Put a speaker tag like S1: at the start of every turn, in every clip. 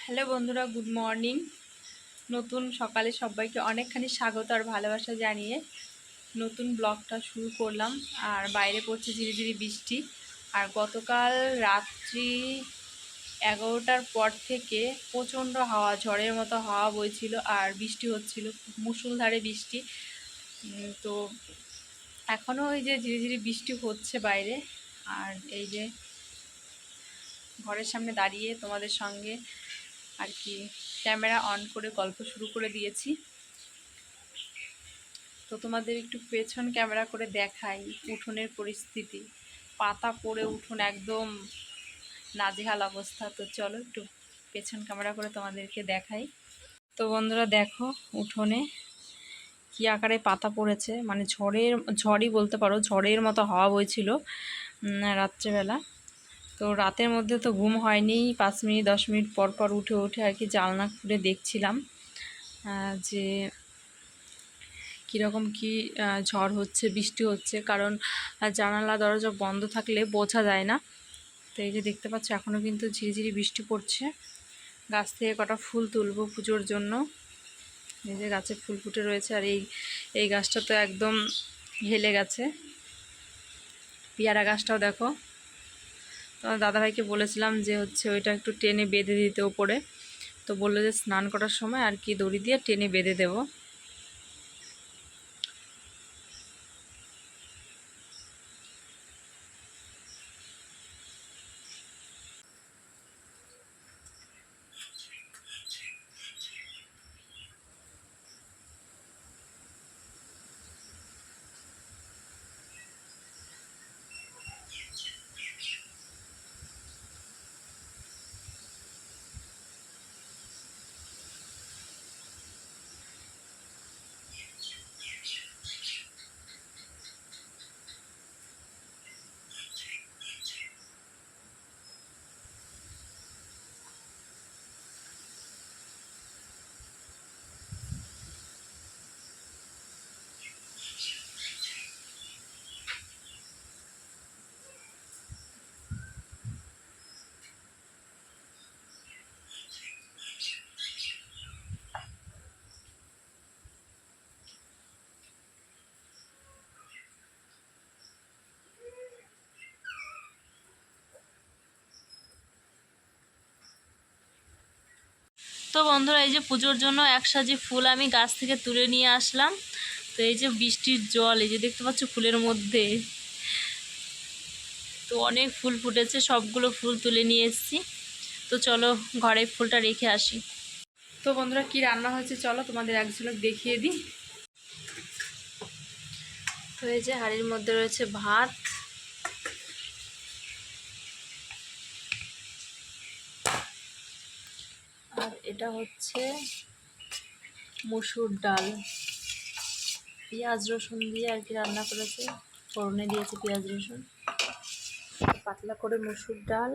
S1: Hello বন্ধুরা, good morning. নতুন সকালে সবাইকে অনেকখানি স্বাগত আর ভালোবাসা জানিয়ে নতুন ব্লগটা শুরু করলাম। আর বাইরে পড়ছে ঝিরিঝিরি বৃষ্টি। আর গতকাল রাত্রি 11টার পর থেকে প্রচণ্ড হাওয়া, ঝড়ের মতো হাওয়া বইছিল আর বৃষ্টি হচ্ছিল, মুষলধারে বৃষ্টি। তো এখনও ওই যে ঝিরিঝিরি বৃষ্টি হচ্ছে বাইরে। আর এই যে ঘরের সামনে দাঁড়িয়ে তোমাদের সঙ্গে আর কি ক্যামেরা অন করে গল্প শুরু করে দিয়েছি। তো তোমাদের একটু পেছন ক্যামেরা করে দেখাই উঠোনের পরিস্থিতি। পাতা পড়ে উঠোন একদম নাজেহাল অবস্থা। তো চলো একটু পেছন ক্যামেরা করে তোমাদেরকে দেখাই। তো বন্ধুরা দেখো উঠোনে কি আকারে পাতা পড়েছে, মানে ঝড়ই বলতে পারো, ঝড়ের মতো হাওয়া বইছিল রাত্রেবেলা। তো রাতের মধ্যে তো ঘুম হয়নি, 5 মিনিট 10 মিনিট পর পর উঠে উঠে আর কি জানলা খুলে দেখছিলাম যে কীরকম কি ঝড় হচ্ছে, বৃষ্টি হচ্ছে। কারণ জানালা দরজা বন্ধ থাকলে বোঝা যায় না। তো এই যে দেখতে পাচ্ছ এখনও কিন্তু ঝিরিঝিরি বৃষ্টি পড়ছে। গাছ থেকে কটা ফুল তুলবো পুজোর জন্য। এই যে গাছে ফুল ফুটে রয়েছে। আর এই গাছটা তো একদম হেলে গেছে। পেয়ারা গাছটাও দেখো। তোমার দাদাভাইকে বলেছিলাম যে ওইটা একটু টেনে বেঁধে দিতে ওপরে। তো বললো যে স্নান করার সময় আর কি দড়ি দিয়ে টেনে বেঁধে দেবো। তো বন্ধুরা এই যে পুজোর জন্য এক সাজি ফুল আমি গাছ থেকে তুলে নিয়ে আসলাম। তো এই যে বৃষ্টির জল, এই যে দেখতে পাচ্ছ ফুলের মধ্যে তো অনেক ফুল ফুটেছে, সবগুলো ফুল তুলে নিয়ে এসেছি। তো চলো ঘরে ফুলটা রেখে আসি। তো বন্ধুরা কি রান্না হয়েছে চলো তোমাদের এক ঝলক দেখিয়ে দিই। তো এই যে হাঁড়ির মধ্যে রয়েছে ভাত, আর এটা হচ্ছে মসুর ডাল, পেঁয়াজ রসুন দিয়ে আর কি রান্না করেছে, ফোড়নে দিয়েছে পেঁয়াজ রসুন। পাতলা করে মসুর ডাল,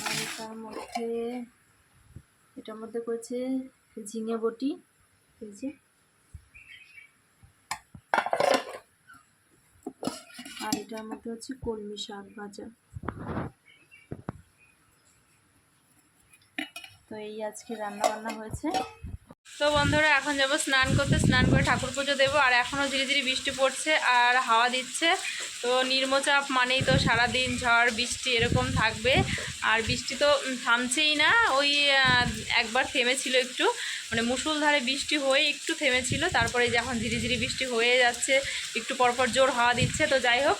S1: আর এটার মধ্যে করেছে ঝিঙে বটি, এই যে, আর এটার মধ্যে হচ্ছে কলমি শাক ভাজা। তো এই আজকে রান্না বান্না হয়েছে। তো বন্ধুরা এখন যাব স্নান করতে, স্নান করে ঠাকুর পুজো দেবো। আর এখনও ধীরে ধীরে বৃষ্টি পড়ছে আর হাওয়া দিচ্ছে। তো নিম্নচাপ মানেই তো সারাদিন ঝড় বৃষ্টি এরকম থাকবে। আর বৃষ্টি তো থামছেই না, ওই একবার থেমেছিল একটু, মানে মুষলধারে বৃষ্টি হয়ে একটু থেমেছিল, তারপরে যখন ধীরে ধীরে বৃষ্টি হয়ে যাচ্ছে, একটু পরপর জোর হাওয়া দিচ্ছে। তো যাই হোক,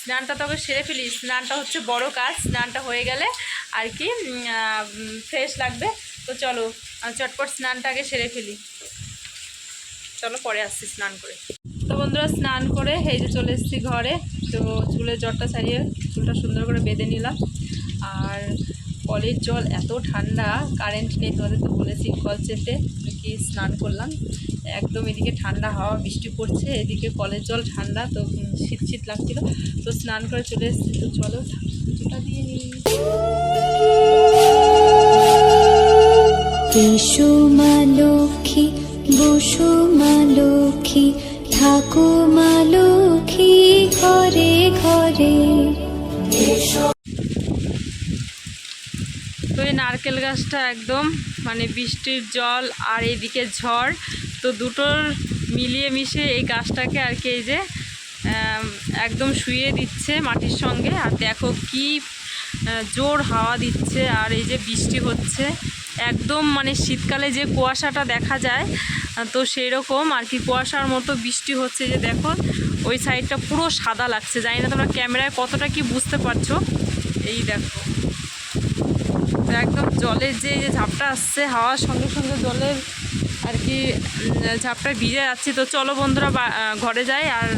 S1: স্নানটা তবে সেরে ফেলি, স্নানটা হচ্ছে বড় কাজ। স্নানটা হয়ে গেলে আর কি ফ্রেশ লাগবে। তো চলো চটপট স্নানটা আগে সেরে ফেলি, চলো পরে আসছি স্নান করে। তো বন্ধুরা স্নান করে এই যে চলে এসেছি ঘরে। তো চুলের জলটা ছাড়িয়ে চুলটা সুন্দর করে বেঁধে নিলাম। আর কলের জল এত ঠান্ডা, কারেন্ট নেই, তোমাদের তো বলেছি, কল চেপে কি স্নান করলাম। একদম এদিকে ঠান্ডা হাওয়া, বৃষ্টি পড়ছে, এদিকে কলের জল ঠান্ডা, তো শীত শীত লাগছিল। তো স্নান করে চলে এসেছি। তো চলো ঠাকুরটা দিয়ে নিই।
S2: এসো মা লক্ষ্মী, বসো মা লক্ষ্মী, থাকো মা লক্ষ্মী ঘরে ঘরে।
S1: তো এই নারকেল গাছটা একদম মানে বৃষ্টির জল আর এইদিকে ঝড়, তো দুটোর মিলিয়ে মিশে এই গাছটাকে আর কি এই যে একদম শুইয়ে দিচ্ছে মাটির সঙ্গে। আর দেখো কি জোর হাওয়া দিচ্ছে আর এই যে বৃষ্টি হচ্ছে, একদম মানে শীতকালে যে কুয়াশাটা দেখা যায় তো সেই রকম আর কি কুয়াশার মতো বৃষ্টি হচ্ছে। যে দেখো ওই সাইডটা পুরো সাদা লাগছে, জানি না তোমরা ক্যামেরায় কতটা কি বুঝতে পারছো। এই দেখো একদম জলের যে ঝাপটা আসছে, হাওয়ার সঙ্গে সঙ্গে জলের আর কি ঝাপটা ভিজে যাচ্ছি। তো চলো বন্ধুরা ঘরে যাই। আর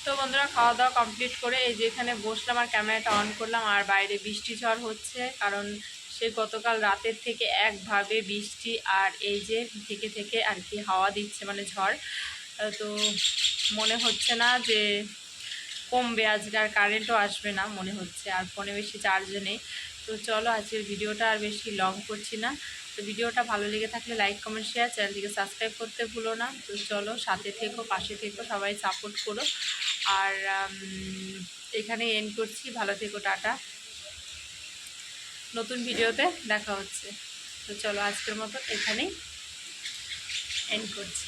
S1: তো বন্ধুরা খাওয়া দাওয়া কমপ্লিট করে এই যে এখানে বসলাম আর ক্যামেরাটা অন করলাম। আর বাইরে বৃষ্টি ঝড় হচ্ছে, কারণ সে গতকাল রাতের থেকে একভাবে বৃষ্টি আর এই যে থেকে থেকে আর কি হাওয়া দিচ্ছে মানে ঝড়। তো মনে হচ্ছে না যে কমবে আজকে, আর কারেন্টও আসবে না মনে হচ্ছে, আর ফোনে বেশি চার্জও নেই। তো চলো আজকের ভিডিওটা আর বেশি লং করছি না। তো ভিডিওটা ভালো লেগে থাকলে লাইক কমেন্ট শেয়ার, চ্যানেলটিকে সাবস্ক্রাইব করতে ভুলো না। তো চলো সাথে থেকো, পাশে থেকো, সবাই সাপোর্ট করো। আর এখানে এন্ড করছি, ভালো থেকো, টাটা। নতুন ভিডিওতে দেখা হচ্ছে। তো চলো আজকের মতো এখানেই এন্ড করছি।